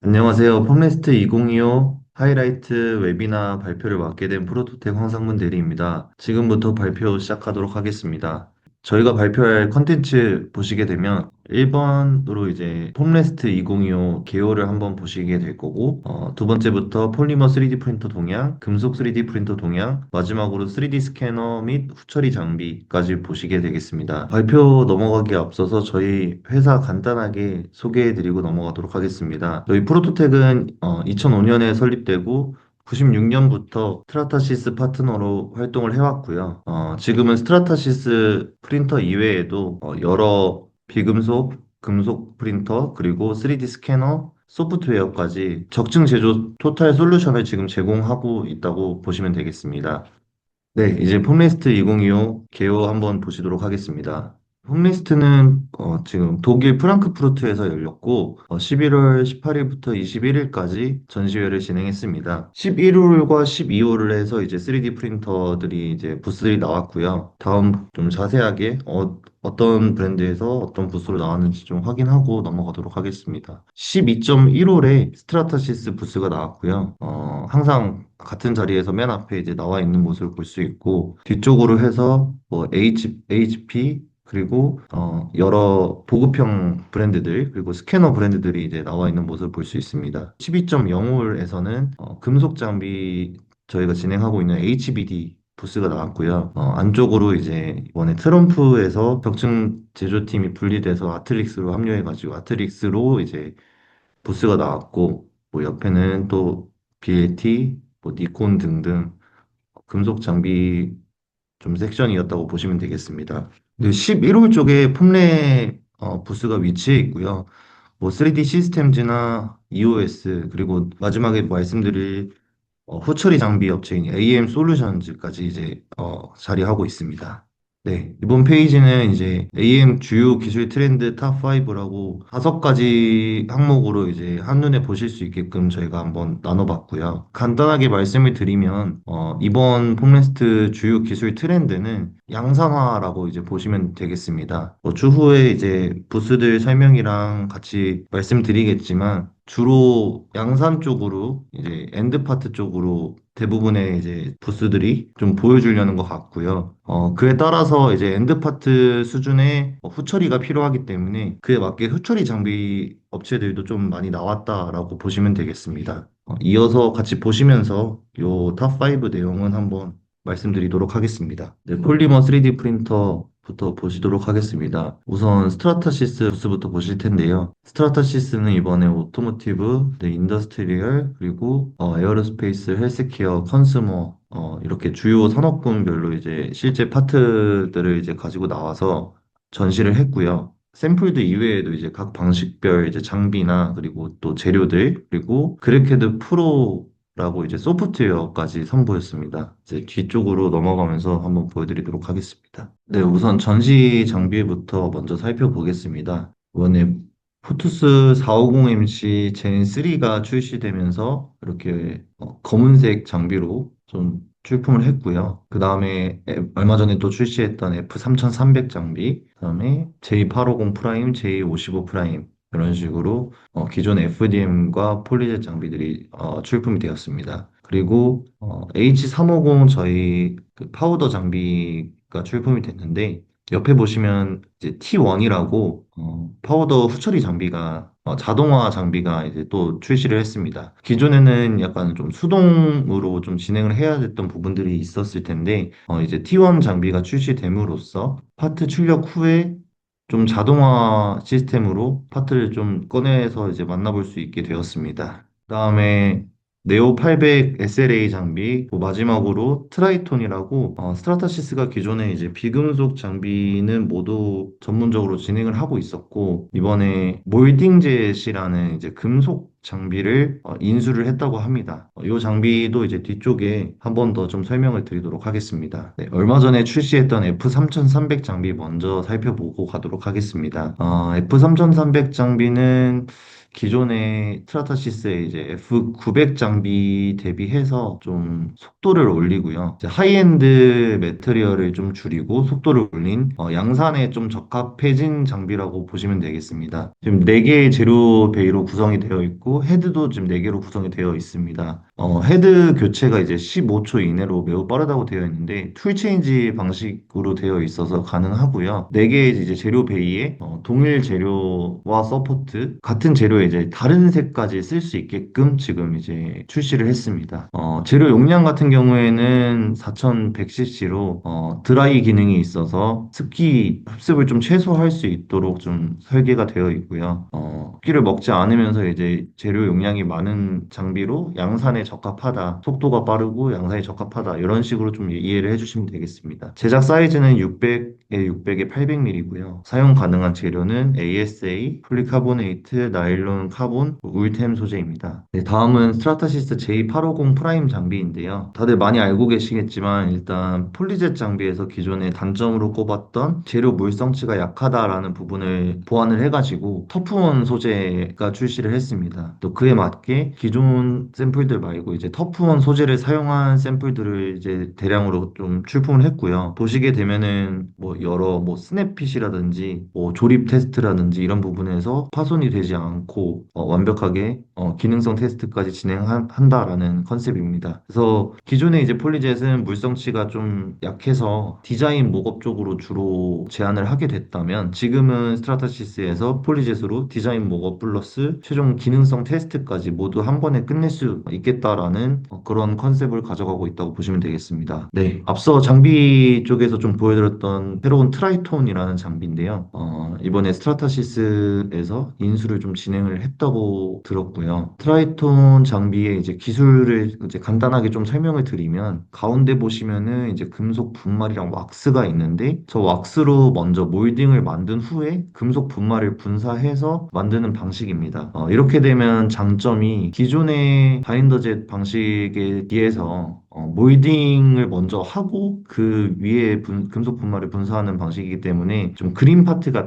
안녕하세요. 폼레스트 2025 하이라이트 웨비나 발표를 맡게 된 프로토텍 황상문 대리입니다. 지금부터 발표 시작하도록 하겠습니다. 저희가 발표할 컨텐츠 보시게 되면 1번으로 이제 폼레스트 2025 개요를 한번 보시게 될 거고, 두 번째부터 폴리머 3D 프린터 동향, 금속 3D 프린터 동향, 마지막으로 3D 스캐너 및 후처리 장비까지 보시게 되겠습니다. 발표 넘어가기에 앞서서 저희 회사 간단하게 소개해드리고 넘어가도록 하겠습니다. 저희 프로토텍은 2005년에 설립되고 96년부터 스트라타시스 파트너로 활동을 해왔고요. 지금은 스트라타시스 프린터 이외에도 여러 비금속, 금속 프린터, 그리고 3D 스캐너, 소프트웨어까지 적층 제조 토탈 솔루션을 지금 제공하고 있다고 보시면 되겠습니다. 네, 이제 폼리스트 2025 개요 한번 보시도록 하겠습니다. 폼리스트는 지금 독일 프랑크푸르트에서 열렸고 11월 18일부터 21일까지 전시회를 진행했습니다. 11월과 12월을 해서 이제 3D 프린터들이 이제 부스들이 나왔고요. 다음 좀 자세하게 어떤 브랜드에서 어떤 부스로 나왔는지 좀 확인하고 넘어가도록 하겠습니다. 12.1홀에 스트라타시스 부스가 나왔고요. 항상 같은 자리에서 맨 앞에 이제 나와 있는 모습을 볼 수 있고, 뒤쪽으로 해서 뭐 HP, 그리고 여러 보급형 브랜드들, 그리고 스캐너 브랜드들이 이제 나와 있는 모습을 볼 수 있습니다. 12.0홀에서는 금속 장비 저희가 진행하고 있는 HBD 부스가 나왔고요. 안쪽으로 이제 이번에 트럼프에서 벽층 제조팀이 분리돼서 아트릭스로 합류해가지고 아트릭스로 이제 부스가 나왔고, 뭐 옆에는 또 BLT, 뭐 니콘 등등 금속 장비 좀 섹션이었다고 보시면 되겠습니다. 11홀 쪽에 폼레 부스가 위치해 있고요. 뭐 3D 시스템즈나 EOS 그리고 마지막에 말씀드릴 후처리 장비 업체인 AM 솔루션즈까지 이제 자리하고 있습니다. 네, 이번 페이지는 이제 AM 주요 기술 트렌드 탑 5라고 5가지 항목으로 이제 한눈에 보실 수 있게끔 저희가 한번 나눠봤고요. 간단하게 말씀을 드리면 이번 폼레스트 주요 기술 트렌드는 양산화라고 이제 보시면 되겠습니다. 추후에 이제 부스들 설명이랑 같이 말씀드리겠지만 주로 양산 쪽으로 이제 엔드 파트 쪽으로 대부분의 이제 부스들이 좀 보여주려는 것 같고요. 그에 따라서 이제 엔드 파트 수준의 후처리가 필요하기 때문에 그에 맞게 후처리 장비 업체들도 좀 많이 나왔다라고 보시면 되겠습니다. 이어서 같이 보시면서 요 탑 5 내용은 한번 말씀드리도록 하겠습니다. 네, 폴리머 3D 프린터부터 보시도록 하겠습니다. 우선 스트라타시스 부스부터 보실 텐데요. 스트라타시스는 이번에 오토모티브, 네, 인더스트리얼, 그리고 에어로스페이스, 헬스케어, 컨슈머 이렇게 주요 산업군별로 이제 실제 파트들을 이제 가지고 나와서 전시를 했고요. 샘플드 이외에도 이제 각 방식별 이제 장비나 그리고 또 재료들 그리고 그래캐드 프로라고 이제 소프트웨어까지 선보였습니다. 이제 뒤쪽으로 넘어가면서 한번 보여드리도록 하겠습니다. 네, 우선 전시 장비부터 먼저 살펴보겠습니다. 이번에 포투스 450MC 젠 3가 출시되면서 이렇게 검은색 장비로 좀 출품을 했고요. 그 다음에 얼마 전에 또 출시했던 F3300 장비, 그 다음에 J850 프라임, J55 프라임 이런 식으로 기존 FDM과 폴리젯 장비들이 출품이 되었습니다. 그리고 H350 저희 그 파우더 장비가 출품이 됐는데 옆에 보시면 이제 T1이라고 파우더 후처리 장비가 자동화 장비가 이제 또 출시를 했습니다. 기존에는 약간 좀 수동으로 좀 진행을 해야 됐던 부분들이 있었을 텐데 이제 T1 장비가 출시됨으로써 파트 출력 후에 좀 자동화 시스템으로 파트를 좀 꺼내서 이제 만나볼 수 있게 되었습니다. 그다음에 네오 800 SLA 장비, 마지막으로 트라이톤이라고 스트라타시스가 기존에 이제 비금속 장비는 모두 전문적으로 진행을 하고 있었고 이번에 몰딩젯이라는 이제 금속 장비를 인수를 했다고 합니다. 이 장비도 이제 뒤쪽에 한 번 더 좀 설명을 드리도록 하겠습니다. 네, 얼마 전에 출시했던 F3300 장비 먼저 살펴보고 가도록 하겠습니다. F3300 장비는 기존의 스트라타시스의 이제 F900 장비 대비해서 좀 속도를 올리고요. 이제 하이엔드 매트리얼을 좀 줄이고 속도를 올린 양산에 좀 적합해진 장비라고 보시면 되겠습니다. 지금 4개의 제로 베이로 구성이 되어 있고 헤드도 지금 4개로 구성이 되어 있습니다. 헤드 교체가 이제 15초 이내로 매우 빠르다고 되어 있는데 툴 체인지 방식으로 되어 있어서 가능하고요. 4개의 이제 재료 베이에 동일 재료와 서포트 같은 재료에 이제 다른 색까지 쓸 수 있게끔 지금 이제 출시를 했습니다. 재료 용량 같은 경우에는 4100cc로 드라이 기능이 있어서 습기 흡습을 좀 최소화할 수 있도록 좀 설계가 되어 있고요. 습기를 먹지 않으면서 이제 재료 용량이 많은 장비로 양산에 적합하다, 속도가 빠르고 양산에 적합하다 이런 식으로 좀 이해를 해주시면 되겠습니다. 제작 사이즈는 600에 600에 800mm고요. 사용 가능한 재료는 ASA, 폴리카보네이트, 나일론, 카본, 울템 소재입니다. 네, 다음은 스트라타시스 J850 프라임 장비인데요. 다들 많이 알고 계시겠지만 일단 폴리젯 장비에서 기존의 단점으로 꼽았던 재료 물성치가 약하다라는 부분을 보완을 해가지고 터프원 소재가 출시를 했습니다. 또 그에 맞게 기존 샘플들 말고 이제 터프원 소재를 사용한 샘플들을 이제 대량으로 좀 출품을 했고요. 보시게 되면은 뭐 여러 뭐 스냅핏이라든지 뭐 조립 테스트라든지 이런 부분에서 파손이 되지 않고 완벽하게 기능성 테스트까지 진행한다라는 컨셉입니다. 그래서 기존의 이제 폴리젯은 물성치가 좀 약해서 디자인 목업 쪽으로 주로 제안을 하게 됐다면 지금은 스트라타시스에서 폴리젯으로 디자인 목업 플러스 최종 기능성 테스트까지 모두 한 번에 끝낼 수 있겠다라는 그런 컨셉을 가져가고 있다고 보시면 되겠습니다. 네, 앞서 장비 쪽에서 좀 보여드렸던 새로운 트라이톤이라는 장비인데요. 이번에 스트라타시스에서 인수를 좀 진행을 했다고 들었고요. 트라이톤 장비의 이제 기술을 이제 간단하게 좀 설명을 드리면 가운데 보시면은 이제 금속 분말이랑 왁스가 있는데 저 왁스로 먼저 몰딩을 만든 후에 금속 분말을 분사해서 만드는 방식입니다. 이렇게 되면 장점이 기존의 바인더젯 방식에 비해서 몰딩을 먼저 하고 그 위에 금속 분말을 분사하는 방식이기 때문에 좀 그린 파트가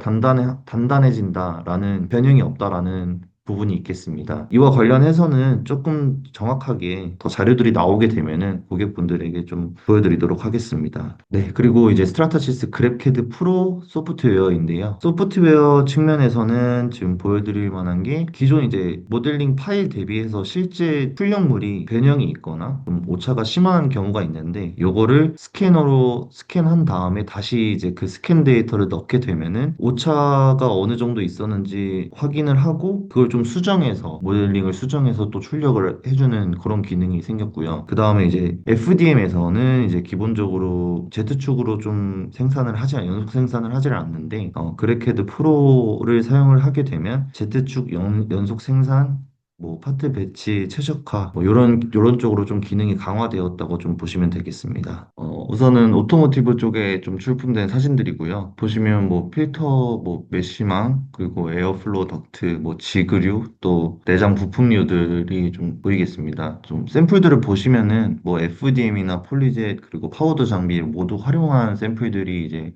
단단해진다라는 변형이 없다라는 부분이 있겠습니다. 이와 관련해서는 조금 정확하게 더 자료들이 나오게 되면은 고객분들에게 좀 보여드리도록 하겠습니다. 네, 그리고 이제 스트라타시스 그래프캐드 프로 소프트웨어인데요. 소프트웨어 측면에서는 지금 보여드릴 만한 게 기존 이제 모델링 파일 대비해서 실제 출력물이 변형이 있거나 좀 오차가 심한 경우가 있는데 요거를 스캐너로 스캔한 다음에 다시 이제 그 스캔 데이터를 넣게 되면은 오차가 어느 정도 있었는지 확인을 하고 그걸 좀 수정해서 모델링을 수정해서 또 출력을 해주는 그런 기능이 생겼고요. 그 다음에 이제 FDM에서는 이제 기본적으로 Z축으로 좀 연속 생산을 하지를 않는데 그래캐드 프로를 사용을 하게 되면 Z축 연속 생산 뭐 파트 배치, 최적화 뭐 이런 쪽으로 좀 기능이 강화되었다고 좀 보시면 되겠습니다. 우선은 오토모티브 쪽에 좀 출품된 사진들이고요. 보시면 뭐 필터, 뭐 메쉬망, 그리고 에어플로우 덕트, 뭐 지그류, 또 내장 부품류들이 좀 보이겠습니다. 좀 샘플들을 보시면은 뭐 FDM이나 폴리젯 그리고 파우더 장비 모두 활용한 샘플들이 이제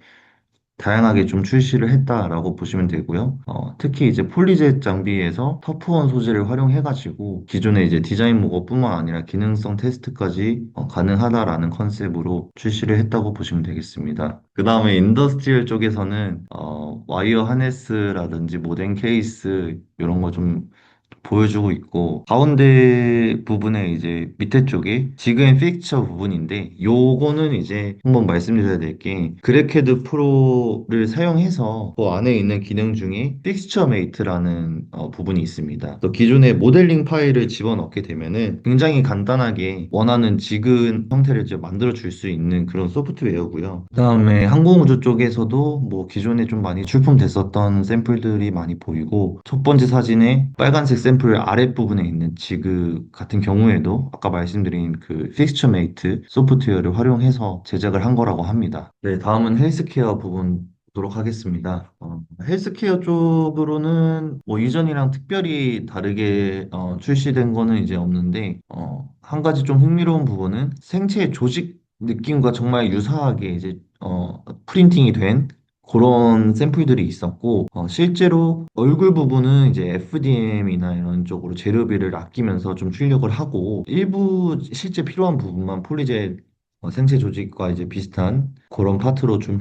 다양하게 좀 출시를 했다라고 보시면 되고요. 특히 이제 폴리젯 장비에서 터프원 소재를 활용해가지고 기존의 이제 디자인 목업뿐만 아니라 기능성 테스트까지 가능하다라는 컨셉으로 출시를 했다고 보시면 되겠습니다. 그 다음에 인더스트리얼 쪽에서는 와이어 하네스라든지 모뎀 케이스 이런 거좀 보여주고 있고 가운데 부분에 이제 밑에 쪽에 지그 앤 픽처 부분인데 요거는 이제 한번 말씀드려야 될 게 그래캐드 프로를 사용해서 그 안에 있는 기능 중에 픽스처 메이트라는 부분이 있습니다. 또 기존의 모델링 파일을 집어넣게 되면은 굉장히 간단하게 원하는 지그 형태를 이제 만들어 줄 수 있는 그런 소프트웨어고요. 그다음에 항공우주 쪽에서도 뭐 기존에 좀 많이 출품됐었던 샘플들이 많이 보이고 첫 번째 사진에 빨간색 샘플 아랫부분에 있는 지그 같은 경우에도 아까 말씀드린 그 픽스처 메이트 소프트웨어를 활용해서 제작을 한 거라고 합니다. 네, 다음은 헬스케어 부분 보도록 하겠습니다. 헬스케어 쪽으로는 뭐 이전이랑 특별히 다르게 출시된 거는 이제 없는데 한 가지 좀 흥미로운 부분은 생체 조직 느낌과 정말 유사하게 이제 프린팅이 된 그런 샘플들이 있었고, 실제로 얼굴 부분은 이제 FDM이나 이런 쪽으로 재료비를 아끼면서 좀 출력을 하고, 일부 실제 필요한 부분만 폴리제 생체 조직과 이제 비슷한 그런 파트로 좀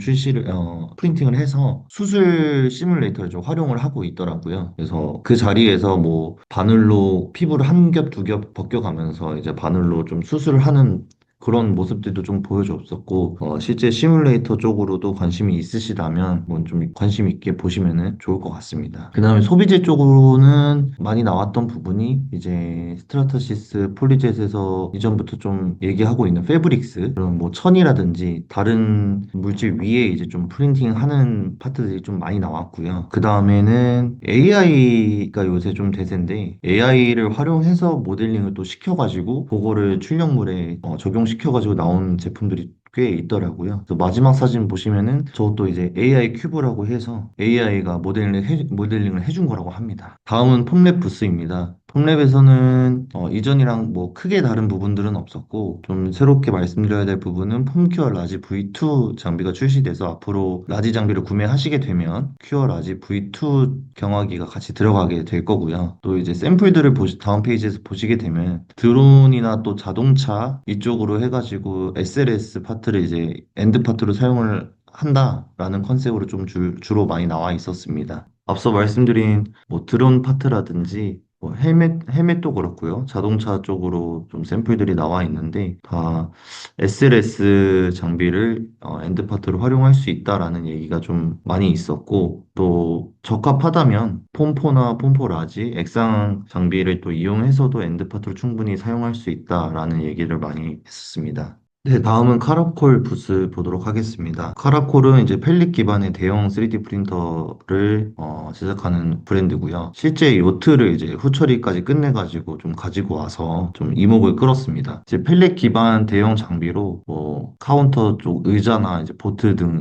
프린팅을 해서 수술 시뮬레이터를 좀 활용을 하고 있더라고요. 그래서 그 자리에서 뭐 바늘로 피부를 한 겹, 두 겹 벗겨가면서 이제 바늘로 좀 수술을 하는 그런 모습들도 좀 보여줬었고, 실제 시뮬레이터 쪽으로도 관심이 있으시다면, 뭐 좀 관심 있게 보시면은 좋을 것 같습니다. 그 다음에 소비재 쪽으로는 많이 나왔던 부분이, 이제 스트라타시스 폴리젯에서 이전부터 좀 얘기하고 있는 패브릭스, 그런 뭐 천이라든지 다른 물질 위에 이제 좀 프린팅 하는 파트들이 좀 많이 나왔고요. 그 다음에는 AI가 요새 좀 대세인데, AI를 활용해서 모델링을 또 시켜가지고, 그거를 출력물에 적용시켜가지고 나온 제품들이 꽤 있더라고요. 그래서 마지막 사진 보시면은 저것도 이제 AI 큐브라고 해서 AI가 모델링을 해준 거라고 합니다. 다음은 폼랩 부스입니다. 폼랩에서는 이전이랑 뭐 크게 다른 부분들은 없었고 좀 새롭게 말씀드려야 될 부분은 폼큐어 라지 V2 장비가 출시돼서 앞으로 라지 장비를 구매하시게 되면 큐어 라지 V2 경화기가 같이 들어가게 될 거고요. 또 이제 샘플들을 다음 페이지에서 보시게 되면 드론이나 또 자동차 이쪽으로 해가지고 SLS 파트를 이제 엔드 파트로 사용을 한다라는 컨셉으로 좀 주로 많이 나와 있었습니다. 앞서 말씀드린 뭐 드론 파트라든지 뭐 헬멧도 그렇고요. 자동차 쪽으로 좀 샘플들이 나와 있는데 다 SLS 장비를 엔드 파트로 활용할 수 있다라는 얘기가 좀 많이 있었고 또 적합하다면 폼포나 폼포 라지, 액상 장비를 또 이용해서도 엔드 파트로 충분히 사용할 수 있다라는 얘기를 많이 했었습니다. 네, 다음은 카라콜 부스 보도록 하겠습니다. 카라콜은 이제 펠릿 기반의 대형 3D 프린터를 제작하는 브랜드고요. 실제 요트를 이제 후처리까지 끝내가지고 좀 가지고 와서 좀 이목을 끌었습니다. 이제 펠릿 기반 대형 장비로 뭐 카운터 쪽 의자나 이제 보트 등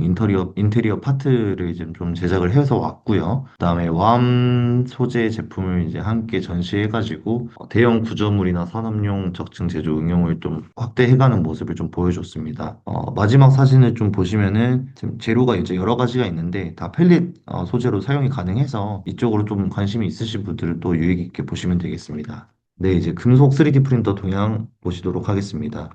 인테리어 파트를 이제 좀 제작을 해서 왔고요. 그다음에 왬 소재 제품을 이제 함께 전시해가지고 대형 구조물이나 산업용 적층 제조 응용을 좀 확대해가는 모습을 좀 보여줬습니다. 마지막 사진을 좀 보시면은 지금 재료가 이제 여러 가지가 있는데 다 펠릿 소재로 사용이 가능해서 이쪽으로 좀 관심이 있으신 분들은 또 유의 깊게 보시면 되겠습니다. 네, 이제 금속 3D 프린터 동향 보시도록 하겠습니다.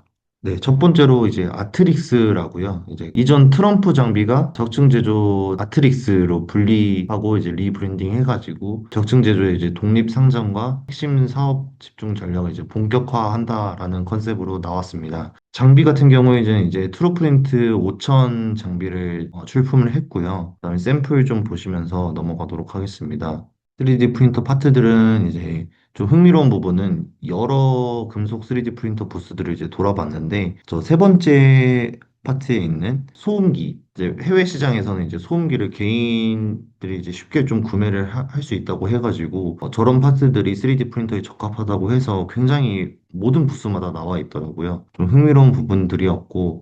네, 첫 번째로 이제 아트릭스라고요. 이제 이전 트럼프 장비가 적층 제조 아트릭스로 분리하고 이제 리브랜딩 해가지고 적층 제조의 이제 독립 상장과 핵심 사업 집중 전략을 이제 본격화한다라는 컨셉으로 나왔습니다. 장비 같은 경우에는 이제 트루프린트 5000 장비를 출품을 했고요. 그다음에 샘플 좀 보시면서 넘어가도록 하겠습니다. 3D 프린터 파트들은 이제 좀 흥미로운 부분은 여러 금속 3D 프린터 부스들을 이제 돌아봤는데 저 세 번째 파트에 있는 소음기 이제 해외 시장에서는 이제 소음기를 개인들이 이제 쉽게 좀 구매를 할 수 있다고 해가지고 저런 파트들이 3D 프린터에 적합하다고 해서 굉장히 모든 부스마다 나와 있더라고요. 좀 흥미로운 부분들이었고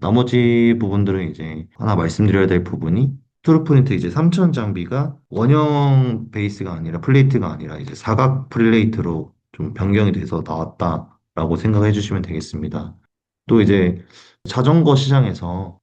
나머지 부분들은 이제 하나 말씀드려야 될 부분이 트루프린트 이제 3000 장비가 원형 베이스가 아니라 플레이트가 아니라 이제 사각 플레이트로 좀 변경이 돼서 나왔다라고 생각해 주시면 되겠습니다. 또 이제 자전거 시장에서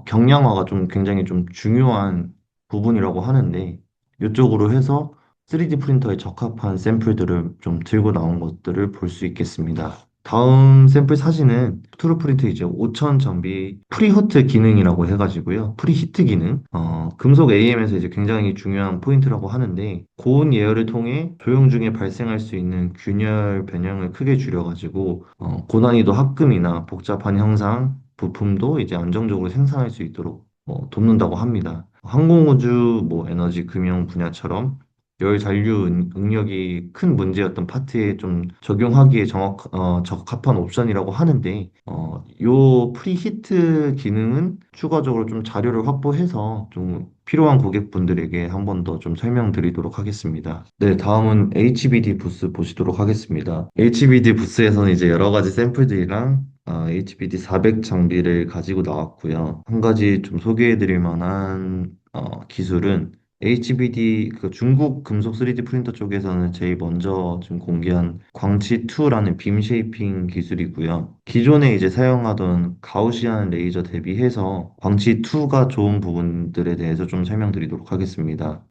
경량화가 좀 굉장히 좀 중요한 부분이라고 하는데 이쪽으로 해서 3D 프린터에 적합한 샘플들을 좀 들고 나온 것들을 볼 수 있겠습니다. 다음 샘플 사진은 트루프린트 이제 5000 장비 프리허트 기능이라고 해가지고요. 프리히트 기능. 금속 AM에서 이제 굉장히 중요한 포인트라고 하는데 고온 예열을 통해 조형 중에 발생할 수 있는 균열 변형을 크게 줄여가지고 고난이도 합금이나 복잡한 형상, 부품도 이제 안정적으로 생산할 수 있도록 돕는다고 합니다. 항공우주, 뭐 에너지, 금융 분야처럼 열 잔류 응력이 큰 문제였던 파트에 좀 적용하기에 적합한 옵션이라고 하는데, 요 프리히트 기능은 추가적으로 좀 자료를 확보해서 좀 필요한 고객분들에게 한 번 더 좀 설명드리도록 하겠습니다. 네, 다음은 HBD 부스 보시도록 하겠습니다. HBD 부스에서는 이제 여러 가지 샘플들이랑 HBD 400 장비를 가지고 나왔고요. 한 가지 좀 소개해드릴 만한 기술은 HBD 그 중국 금속 3D 프린터 쪽에서는 제일 먼저 지금 공개한 광치2라는 빔 쉐이핑 기술이고요. 기존에 이제 사용하던 가우시안 레이저 대비해서 광치2가 좋은 부분들에 대해서 좀 설명드리도록 하겠습니다.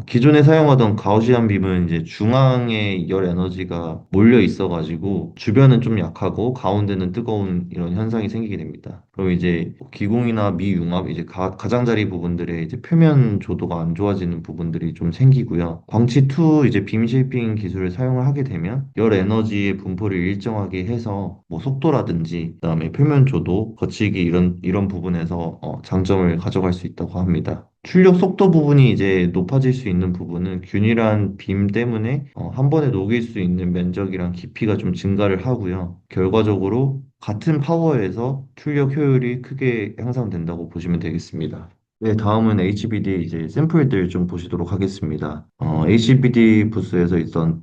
기존에 사용하던 가우시안 빔은 이제 중앙에 열 에너지가 몰려 있어가지고 주변은 좀 약하고 가운데는 뜨거운 이런 현상이 생기게 됩니다. 그럼 이제 기공이나 미융합 이제 가장자리 부분들의 이제 표면 조도가 안 좋아지는 부분들이 좀 생기고요. 광치2 이제 빔 쉐이핑 기술을 사용을 하게 되면 열 에너지의 분포를 일정하게 해서 뭐 속도라든지 그다음에 표면 조도, 거치기 이런 부분에서 장점을 가져갈 수 있다고 합니다. 출력 속도 부분이 이제 높아질 수 있는 부분은 균일한 빔 때문에 한 번에 녹일 수 있는 면적이랑 깊이가 좀 증가를 하고요. 결과적으로 같은 파워에서 출력 효율이 크게 향상된다고 보시면 되겠습니다. 네, 다음은 HBD 이제 샘플들 좀 보시도록 하겠습니다. HBD 부스에서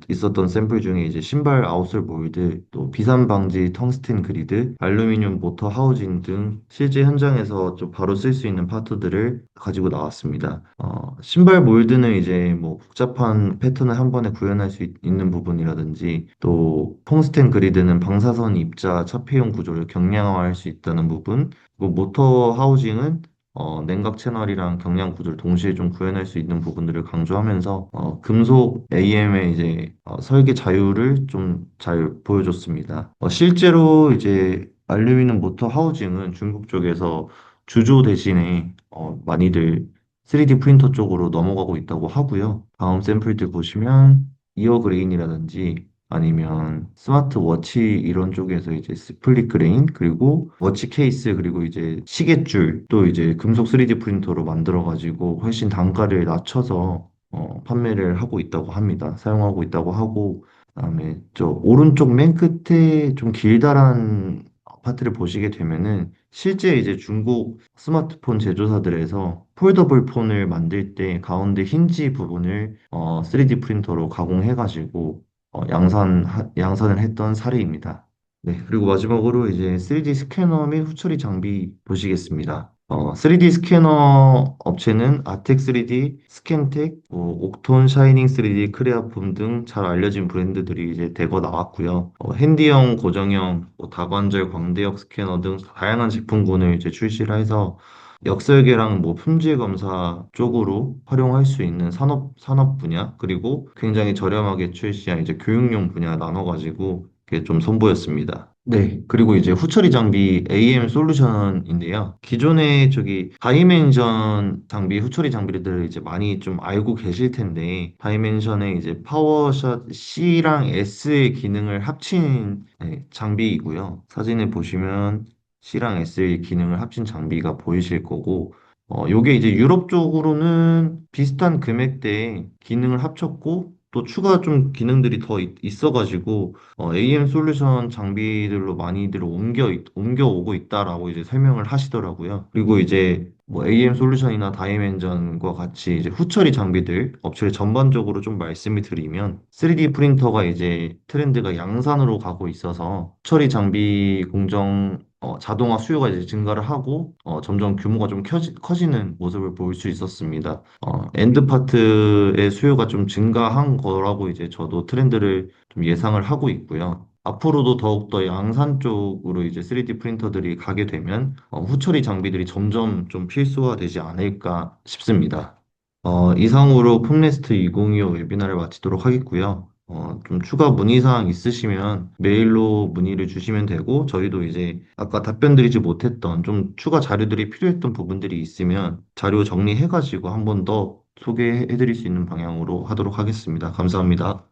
있었던 샘플 중에 이제 신발 아웃솔 몰드, 또 비산 방지 텅스텐 그리드, 알루미늄 모터 하우징 등 실제 현장에서 좀 바로 쓸 수 있는 파트들을 가지고 나왔습니다. 신발 몰드는 이제 뭐 복잡한 패턴을 한 번에 구현할 수 있는 부분이라든지 또 텅스텐 그리드는 방사선 입자 차폐용 구조를 경량화할 수 있다는 부분, 그리고 모터 하우징은 냉각 채널이랑 경량 구조를 동시에 좀 구현할 수 있는 부분들을 강조하면서 금속 AM의 이제 설계 자유를 좀 잘 보여줬습니다. 실제로 이제 알루미늄 모터 하우징은 중국 쪽에서 주조 대신에 많이들 3D 프린터 쪽으로 넘어가고 있다고 하고요. 다음 샘플들 보시면 이어 그레인이라든지 아니면 스마트워치 이런 쪽에서 이제 스플릿 그레인 그리고 워치 케이스 그리고 이제 시계줄 또 이제 금속 3D 프린터로 만들어 가지고 훨씬 단가를 낮춰서 판매를 하고 있다고 합니다. 사용하고 있다고 하고 그다음에 저 오른쪽 맨 끝에 좀 길다란 파트를 보시게 되면은 실제 이제 중국 스마트폰 제조사들에서 폴더블 폰을 만들 때 가운데 힌지 부분을 3D 프린터로 가공해가지고 양산을 했던 사례입니다. 네, 그리고 마지막으로 이제 3D 스캐너 및 후처리 장비 보시겠습니다. 3D 스캐너 업체는 아텍 3D, 스캔텍, 옥톤 샤이닝 3D, 크레아폼 등 잘 알려진 브랜드들이 이제 대거 나왔고요. 핸디형, 고정형, 다관절 광대역 스캐너 등 다양한 제품군을 이제 출시를 해서 역설계랑 뭐 품질 검사 쪽으로 활용할 수 있는 산업 분야, 그리고 굉장히 저렴하게 출시한 이제 교육용 분야 나눠가지고 그게 좀 선보였습니다. 네, 그리고 이제 후처리 장비 AM 솔루션인데요. 기존에 저기 다이멘션 장비, 후처리 장비들을 이제 많이 좀 알고 계실 텐데, 다이멘션의 이제 파워샷 C랑 S의 기능을 합친 장비이고요. 사진을 보시면 C랑 S의 기능을 합친 장비가 보이실 거고, 요게 이제 유럽 쪽으로는 비슷한 금액대에 기능을 합쳤고, 또 추가 좀 기능들이 더 있어가지고, AM 솔루션 장비들로 많이들 옮겨오고 있다라고 이제 설명을 하시더라고요. 그리고 이제 뭐 AM 솔루션이나 다이멘전과 같이 이제 후처리 장비들, 업체를 전반적으로 좀 말씀을 드리면, 3D 프린터가 이제 트렌드가 양산으로 가고 있어서, 후처리 장비 공정 자동화 수요가 이제 증가를 하고 점점 규모가 좀 커지는 모습을 볼 수 있었습니다. 엔드 파트의 수요가 좀 증가한 거라고 이제 저도 트렌드를 좀 예상을 하고 있고요. 앞으로도 더욱더 양산 쪽으로 이제 3D 프린터들이 가게 되면 후처리 장비들이 점점 좀 필수화되지 않을까 싶습니다. 이상으로 폼레스트 2025 웨비나를 마치도록 하겠고요. 좀 추가 문의사항 있으시면 메일로 문의를 주시면 되고, 저희도 이제 아까 답변 드리지 못했던 좀 추가 자료들이 필요했던 부분들이 있으면 자료 정리해가지고 한 번 더 소개해 드릴 수 있는 방향으로 하도록 하겠습니다. 감사합니다.